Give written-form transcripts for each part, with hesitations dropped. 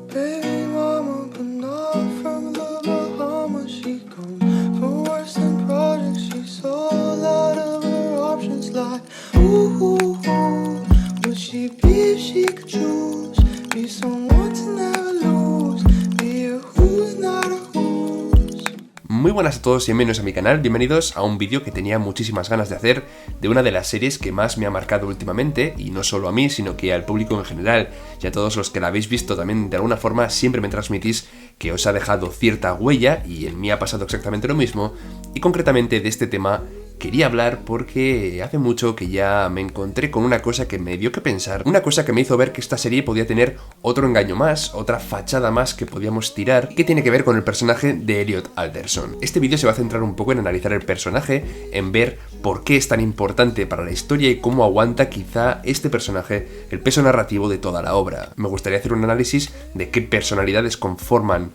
Baby mama, but not from the Bahamas. She comes from Western Projects. She's so out of her options. Like, would she be if she could choose? Be someone to never lose. Be a who's not a who's. Muy buenas a todos y bienvenidos a mi canal, bienvenidos a un vídeo que tenía muchísimas ganas de hacer de una de las series que más me ha marcado últimamente, y no solo a mí, sino que al público en general y a todos los que la habéis visto también de alguna forma siempre me transmitís que os ha dejado cierta huella, y en mí ha pasado exactamente lo mismo, y concretamente de este tema quería hablar porque hace mucho que ya me encontré con una cosa que me dio que pensar, una cosa que me hizo ver que esta serie podía tener otro engaño más, otra fachada más que podíamos tirar, que tiene que ver con el personaje de Elliot Alderson. Este vídeo se va a centrar un poco en analizar el personaje, en ver por qué es tan importante para la historia y cómo aguanta quizá este personaje el peso narrativo de toda la obra. Me gustaría hacer un análisis de qué personalidades conforman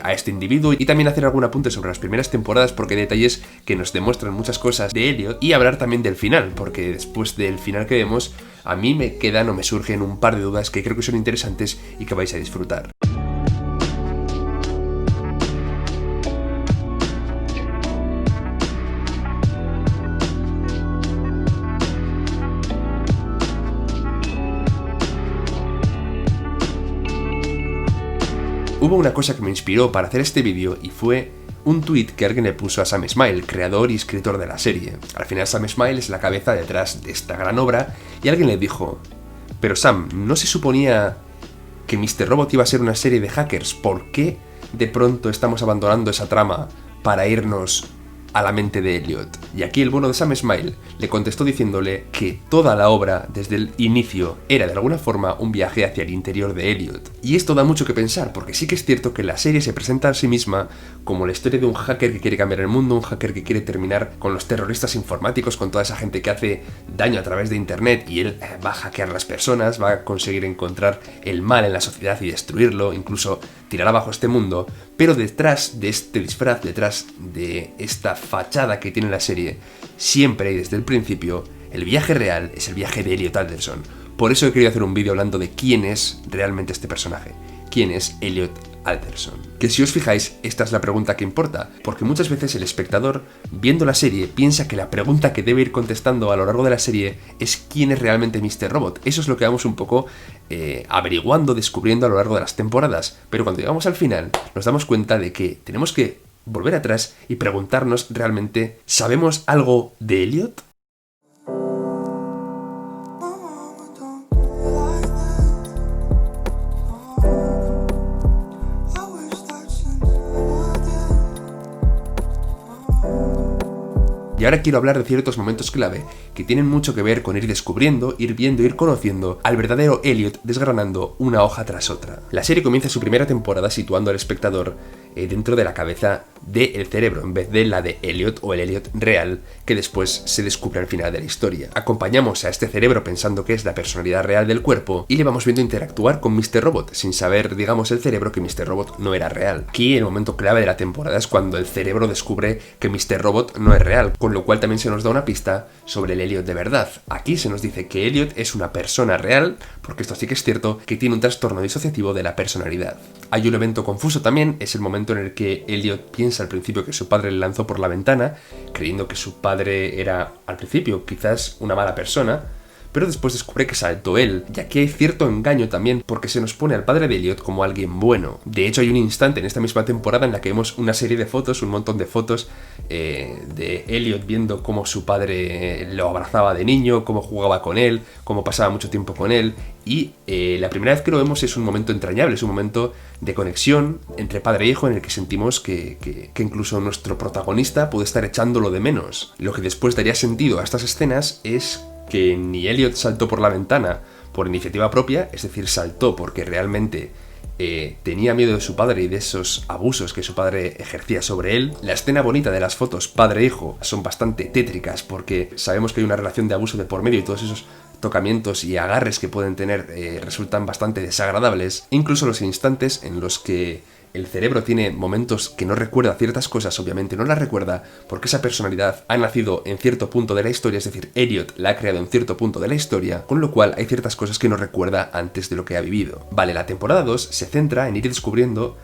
a este individuo, y también hacer algún apunte sobre las primeras temporadas porque hay detalles que nos demuestran muchas cosas de Elliot, y hablar también del final, porque después del final que vemos a mí me quedan o me surgen un par de dudas que creo que son interesantes y que vais a disfrutar. Hubo una cosa que me inspiró para hacer este vídeo, y fue un tweet que alguien le puso a Sam Esmail, creador y escritor de la serie. Al final Sam Esmail es la cabeza detrás de esta gran obra, y alguien le dijo: pero Sam, ¿no se suponía que Mr. Robot iba a ser una serie de hackers? ¿Por qué de pronto estamos abandonando esa trama para irnos a la mente de Elliot? Y aquí el bueno de Sam Esmail le contestó diciéndole que toda la obra, desde el inicio, era de alguna forma un viaje hacia el interior de Elliot. Y esto da mucho que pensar, porque sí que es cierto que la serie se presenta a sí misma como la historia de un hacker que quiere cambiar el mundo, un hacker que quiere terminar con los terroristas informáticos, con toda esa gente que hace daño a través de internet, y él va a hackear a las personas, va a conseguir encontrar el mal en la sociedad y destruirlo, incluso tirar abajo este mundo. Pero detrás de este disfraz, detrás de esta fachada que tiene la serie, siempre y desde el principio, el viaje real es el viaje de Elliot Alderson. Por eso he querido hacer un vídeo hablando de quién es realmente este personaje, quién es Elliot Alderson. Que si os fijáis, esta es la pregunta que importa, porque muchas veces el espectador, viendo la serie, piensa que la pregunta que debe ir contestando a lo largo de la serie es quién es realmente Mr. Robot. Eso es lo que vamos un poco averiguando, descubriendo a lo largo de las temporadas, pero cuando llegamos al final nos damos cuenta de que tenemos que volver atrás y preguntarnos realmente, ¿sabemos algo de Elliot? Y ahora quiero hablar de ciertos momentos clave que tienen mucho que ver con ir descubriendo, ir viendo, ir conociendo al verdadero Elliot, desgranando una hoja tras otra. La serie comienza su primera temporada situando al espectador dentro de la cabeza del cerebro, en vez de la de Elliot o el Elliot real, que después se descubre al final de la historia. Acompañamos a este cerebro pensando que es la personalidad real del cuerpo, y le vamos viendo interactuar con Mr. Robot, sin saber, digamos, el cerebro que Mr. Robot no era real. Aquí el momento clave de la temporada es cuando el cerebro descubre que Mr. Robot no es real, con lo cual también se nos da una pista sobre el Elliot de verdad. Aquí se nos dice que Elliot es una persona real, porque esto sí que es cierto, que tiene un trastorno disociativo de la personalidad. Hay un evento confuso también, es el momento en el que Elliot piensa al principio que su padre le lanzó por la ventana, creyendo que su padre era, al principio, quizás una mala persona, pero después descubre que saltó él. Y aquí hay cierto engaño también, porque se nos pone al padre de Elliot como alguien bueno. De hecho, hay un instante en esta misma temporada en la que vemos una serie de fotos, un montón de fotos de Elliot viendo cómo su padre lo abrazaba de niño, cómo jugaba con él, cómo pasaba mucho tiempo con él. Y la primera vez que lo vemos es un momento entrañable, es un momento de conexión entre padre e hijo en el que sentimos que incluso nuestro protagonista puede estar echándolo de menos. Lo que después daría sentido a estas escenas es que ni Elliot saltó por la ventana por iniciativa propia, es decir, saltó porque realmente tenía miedo de su padre y de esos abusos que su padre ejercía sobre él. La escena bonita de las fotos padre-hijo son bastante tétricas porque sabemos que hay una relación de abuso de por medio, y todos esos tocamientos y agarres que pueden tener resultan bastante desagradables. Incluso los instantes en los que el cerebro tiene momentos que no recuerda ciertas cosas, obviamente no las recuerda porque esa personalidad ha nacido en cierto punto de la historia, es decir, Elliot la ha creado en cierto punto de la historia, con lo cual hay ciertas cosas que no recuerda antes de lo que ha vivido. Vale, la temporada 2 se centra en ir descubriendo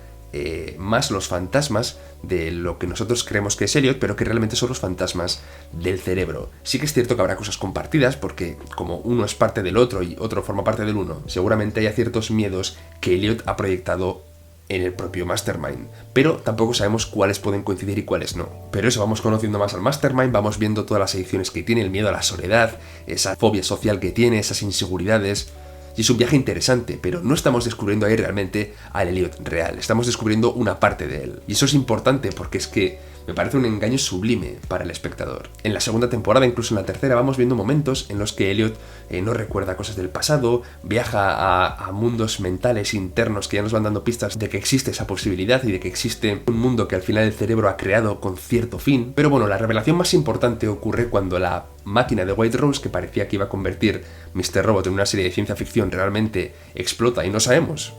más los fantasmas de lo que nosotros creemos que es Elliot, pero que realmente son los fantasmas del cerebro. Sí que es cierto que habrá cosas compartidas, porque como uno es parte del otro y otro forma parte del uno, seguramente haya ciertos miedos que Elliot ha proyectado en el propio Mastermind, pero tampoco sabemos cuáles pueden coincidir y cuáles no. Pero eso, vamos conociendo más al Mastermind, vamos viendo todas las adicciones que tiene, el miedo a la soledad, esa fobia social que tiene, esas inseguridades. Y es un viaje interesante, pero no estamos descubriendo ahí realmente al Elliot real, estamos descubriendo una parte de él. Y eso es importante porque es que me parece un engaño sublime para el espectador. En la segunda temporada, incluso en la tercera, vamos viendo momentos en los que Elliot no recuerda cosas del pasado, viaja a mundos mentales internos que ya nos van dando pistas de que existe esa posibilidad y de que existe un mundo que al final el cerebro ha creado con cierto fin. Pero bueno, la revelación más importante ocurre cuando la máquina de White Rose, que parecía que iba a convertir Mr. Robot en una serie de ciencia ficción, realmente explota y no sabemos,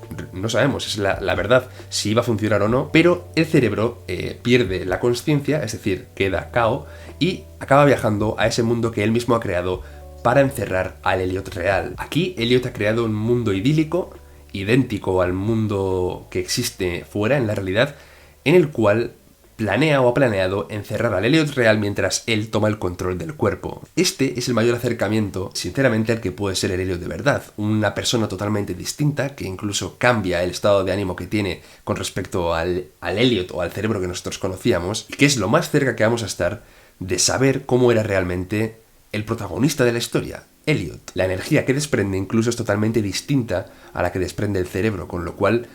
es la verdad si iba a funcionar o no, pero el cerebro pierde la conciencia, es decir, queda KO y acaba viajando a ese mundo que él mismo ha creado para encerrar al Elliot real. Aquí Elliot ha creado un mundo idílico, idéntico al mundo que existe fuera en la realidad, en el cual planea o ha planeado encerrar al Elliot real mientras él toma el control del cuerpo. Este es el mayor acercamiento, sinceramente, al que puede ser el Elliot de verdad. Una persona totalmente distinta, que incluso cambia el estado de ánimo que tiene con respecto al Elliot o al cerebro que nosotros conocíamos, y que es lo más cerca que vamos a estar de saber cómo era realmente el protagonista de la historia, Elliot. La energía que desprende incluso es totalmente distinta a la que desprende el cerebro, con lo cual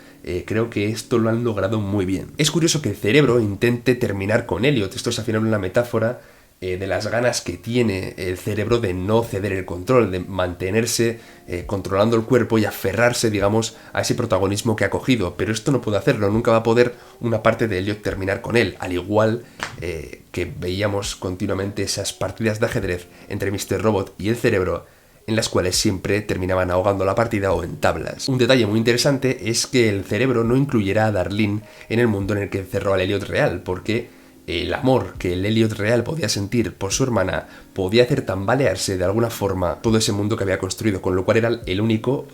creo que esto lo han logrado muy bien. Es curioso que el cerebro intente terminar con Elliot. Esto es al final una metáfora de las ganas que tiene el cerebro de no ceder el control, de mantenerse controlando el cuerpo y aferrarse, digamos, a ese protagonismo que ha cogido. Pero esto no puede hacerlo, nunca va a poder una parte de Elliot terminar con él, al igual que veíamos continuamente esas partidas de ajedrez entre Mr. Robot y el cerebro, en las cuales siempre terminaban ahogando la partida o en tablas. Un detalle muy interesante es que el cerebro no incluyera a Darlene en el mundo en el que encerró al Elliot real, porque el amor que el Elliot real podía sentir por su hermana podía hacer tambalearse de alguna forma todo ese mundo que había construido, con lo cual era el único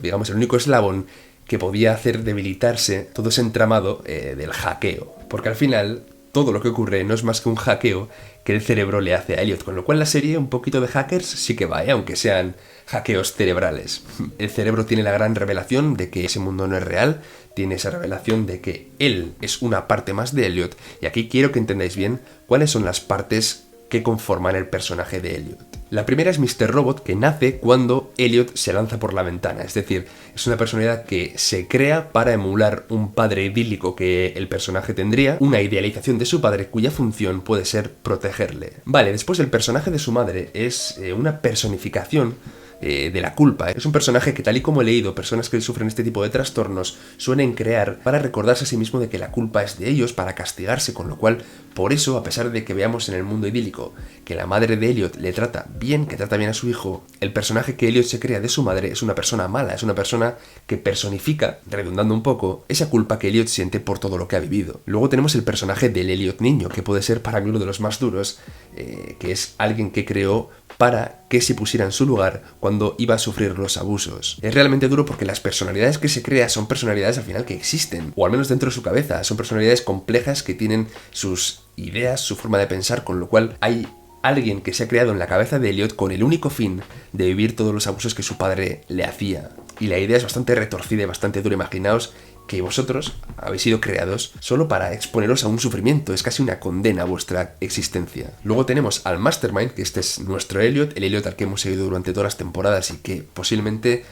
eslabón que podía hacer debilitarse todo ese entramado del hackeo. Porque al final todo lo que ocurre no es más que un hackeo que el cerebro le hace a Elliot, con lo cual la serie, un poquito de hackers sí que va, aunque sean hackeos cerebrales. El cerebro tiene la gran revelación de que ese mundo no es real, tiene esa revelación de que él es una parte más de Elliot, y aquí quiero que entendáis bien cuáles son las partes que conforman el personaje de Elliot. La primera es Mr. Robot, que nace cuando Elliot se lanza por la ventana, es decir, es una personalidad que se crea para emular un padre idílico que el personaje tendría, una idealización de su padre cuya función puede ser protegerle. Vale, después el personaje de su madre es una personificación de la culpa. Es un personaje que, tal y como he leído, personas que sufren este tipo de trastornos suelen crear para recordarse a sí mismo de que la culpa es de ellos, para castigarse, con lo cual, por eso, a pesar de que veamos en el mundo idílico que la madre de Elliot le trata bien, que trata bien a su hijo, el personaje que Elliot se crea de su madre es una persona mala, es una persona que personifica, redundando un poco, esa culpa que Elliot siente por todo lo que ha vivido. Luego tenemos el personaje del Elliot niño, que puede ser para mí uno de los más duros, que es alguien que creó para que se pusiera en su lugar cuando iba a sufrir los abusos. Es realmente duro porque las personalidades que se crea son personalidades al final que existen, o al menos dentro de su cabeza, son personalidades complejas que tienen sus ideas, su forma de pensar, con lo cual hay alguien que se ha creado en la cabeza de Elliot con el único fin de vivir todos los abusos que su padre le hacía. Y la idea es bastante retorcida y bastante dura. Imaginaos que vosotros habéis sido creados solo para exponeros a un sufrimiento, es casi una condena a vuestra existencia. Luego tenemos al Mastermind, que este es nuestro Elliot, el Elliot al que hemos seguido durante todas las temporadas y que posiblemente,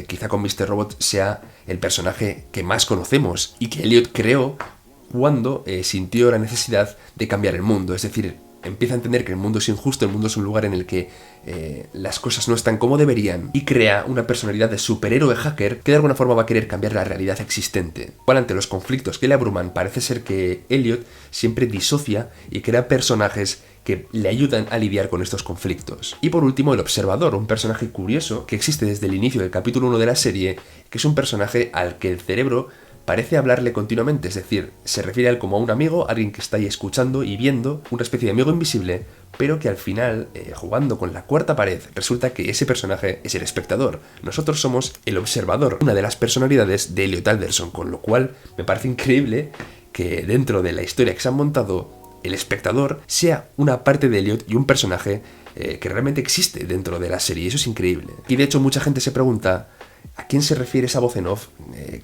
quizá con Mr. Robot, sea el personaje que más conocemos y que Elliot creó cuando sintió la necesidad de cambiar el mundo, es decir, empieza a entender que el mundo es injusto, el mundo es un lugar en el que las cosas no están como deberían, y crea una personalidad de superhéroe hacker que de alguna forma va a querer cambiar la realidad existente. Cual ante los conflictos que le abruman, parece ser que Elliot siempre disocia y crea personajes que le ayudan a lidiar con estos conflictos. Y por último, el Observador, un personaje curioso que existe desde el inicio del capítulo 1 de la serie, que es un personaje al que el cerebro parece hablarle continuamente, es decir, se refiere a él como a un amigo, alguien que está ahí escuchando y viendo, una especie de amigo invisible, pero que al final, jugando con la cuarta pared, resulta que ese personaje es el espectador. Nosotros somos el observador, una de las personalidades de Elliot Alderson, con lo cual me parece increíble que dentro de la historia que se han montado, el espectador sea una parte de Elliot y un personaje que realmente existe dentro de la serie, y eso es increíble. Y de hecho mucha gente se pregunta ¿a quién se refiere esa voz en off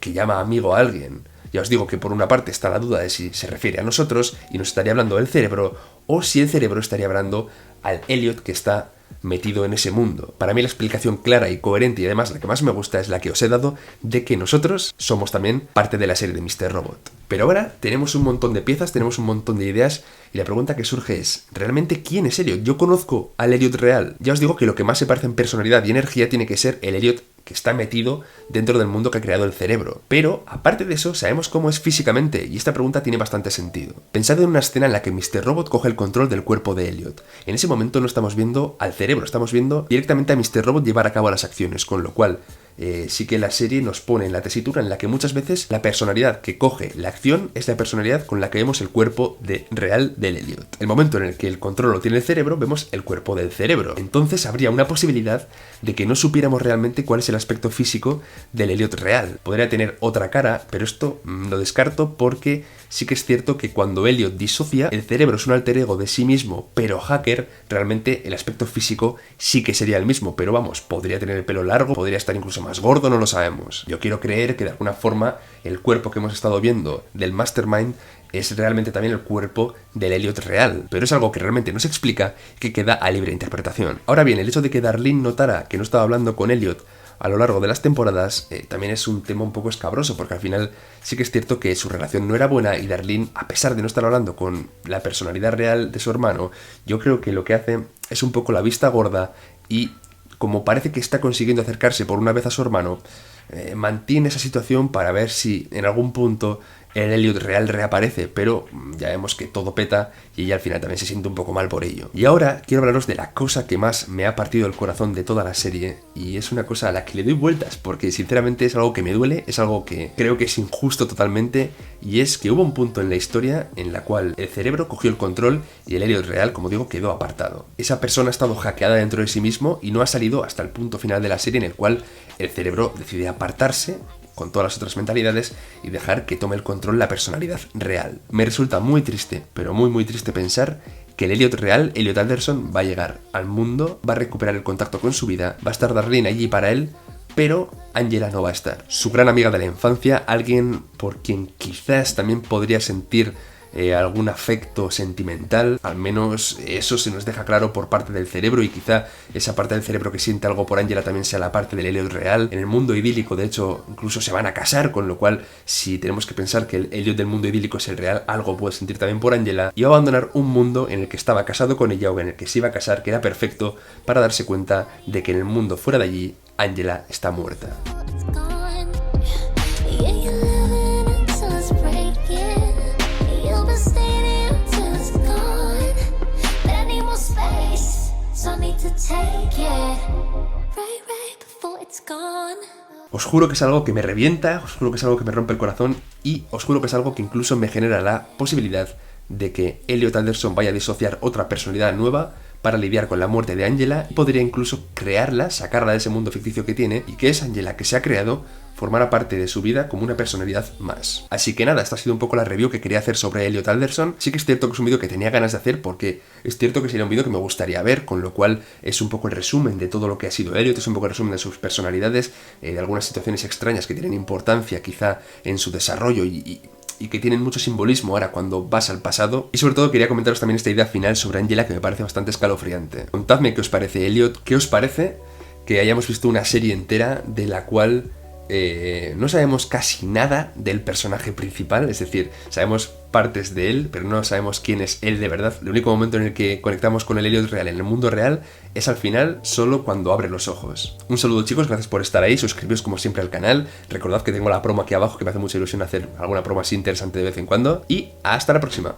que llama amigo a alguien? Ya os digo que por una parte está la duda de si se refiere a nosotros y nos estaría hablando del cerebro, o si el cerebro estaría hablando al Elliot que está metido en ese mundo. Para mí la explicación clara y coherente, y además la que más me gusta, es la que os he dado, de que nosotros somos también parte de la serie de Mr. Robot. Pero ahora tenemos un montón de piezas, tenemos un montón de ideas, y la pregunta que surge es, ¿realmente quién es Elliot? Yo conozco al Elliot real. Ya os digo que lo que más se parece en personalidad y energía tiene que ser el Elliot que está metido dentro del mundo que ha creado el cerebro. Pero, aparte de eso, sabemos cómo es físicamente, y esta pregunta tiene bastante sentido. Pensad en una escena en la que Mr. Robot coge el control del cuerpo de Elliot. En ese momento no estamos viendo al cerebro, estamos viendo directamente a Mr. Robot llevar a cabo las acciones, con lo cual sí que la serie nos pone en la tesitura en la que muchas veces la personalidad que coge la acción es la personalidad con la que vemos el cuerpo real del Elliot. El momento en el que el control lo tiene el cerebro, vemos el cuerpo del cerebro. Entonces habría una posibilidad de que no supiéramos realmente cuál es el aspecto físico del Elliot real. Podría tener otra cara, pero esto lo descarto porque sí que es cierto que cuando Elliot disocia, el cerebro es un alter ego de sí mismo, pero hacker, realmente el aspecto físico sí que sería el mismo, pero vamos, podría tener el pelo largo, podría estar incluso más gordo, no lo sabemos. Yo quiero creer que de alguna forma el cuerpo que hemos estado viendo del Mastermind es realmente también el cuerpo del Elliot real, pero es algo que realmente no se explica y que queda a libre interpretación. Ahora bien, el hecho de que Darlene notara que no estaba hablando con Elliot a lo largo de las temporadas también es un tema un poco escabroso, porque al final sí que es cierto que su relación no era buena y Darlene, a pesar de no estar hablando con la personalidad real de su hermano, yo creo que lo que hace es un poco la vista gorda y como parece que está consiguiendo acercarse por una vez a su hermano, mantiene esa situación para ver si en algún punto el Elliot real reaparece, pero ya vemos que todo peta y ella al final también se siente un poco mal por ello. Y ahora quiero hablaros de la cosa que más me ha partido el corazón de toda la serie, y es una cosa a la que le doy vueltas, porque sinceramente es algo que me duele, es algo que creo que es injusto totalmente, y es que hubo un punto en la historia en la cual el cerebro cogió el control y el Elliot real, como digo, quedó apartado. Esa persona ha estado hackeada dentro de sí mismo y no ha salido hasta el punto final de la serie en el cual el cerebro decide apartarse con todas las otras mentalidades y dejar que tome el control la personalidad real. Me resulta muy triste, pero muy triste pensar que el Elliot real, Elliot Alderson, va a llegar al mundo, va a recuperar el contacto con su vida, va a estar Darlene allí para él, pero Angela no va a estar. Su gran amiga de la infancia, alguien por quien quizás también podría sentir algún afecto sentimental, al menos eso se nos deja claro por parte del cerebro, y quizá esa parte del cerebro que siente algo por Angela también sea la parte del Elliot real. En el mundo idílico, de hecho, incluso se van a casar, con lo cual, si tenemos que pensar que el Elliot del mundo idílico es el real, algo puede sentir también por Angela, y va a abandonar un mundo en el que estaba casado con ella o en el que se iba a casar, que era perfecto, para darse cuenta de que en el mundo fuera de allí, Angela está muerta. Os juro que es algo que me revienta, os juro que es algo que me rompe el corazón, y os juro que es algo que incluso me genera la posibilidad de que Elliot Alderson vaya a disociar otra personalidad nueva para lidiar con la muerte de Angela, y podría incluso crearla, sacarla de ese mundo ficticio que tiene, y que esa Angela que se ha creado formara parte de su vida como una personalidad más. Así que nada, esta ha sido un poco la review que quería hacer sobre Elliot Alderson. Sí que es cierto que es un vídeo que tenía ganas de hacer, porque es cierto que sería un vídeo que me gustaría ver, con lo cual es un poco el resumen de todo lo que ha sido Elliot, es un poco el resumen de sus personalidades, de algunas situaciones extrañas que tienen importancia quizá en su desarrollo y que tienen mucho simbolismo ahora cuando vas al pasado. Y sobre todo quería comentaros también esta idea final sobre Angela, que me parece bastante escalofriante. Contadme qué os parece Elliot, qué os parece que hayamos visto una serie entera de la cual no sabemos casi nada del personaje principal, es decir, sabemos partes de él, pero no sabemos quién es él de verdad. El único momento en el que conectamos con el Elliot real en el mundo real es al final, solo cuando abre los ojos. Un saludo, chicos, gracias por estar ahí, suscribiros como siempre al canal, recordad que tengo la promo aquí abajo, que me hace mucha ilusión hacer alguna promo así interesante de vez en cuando, y hasta la próxima.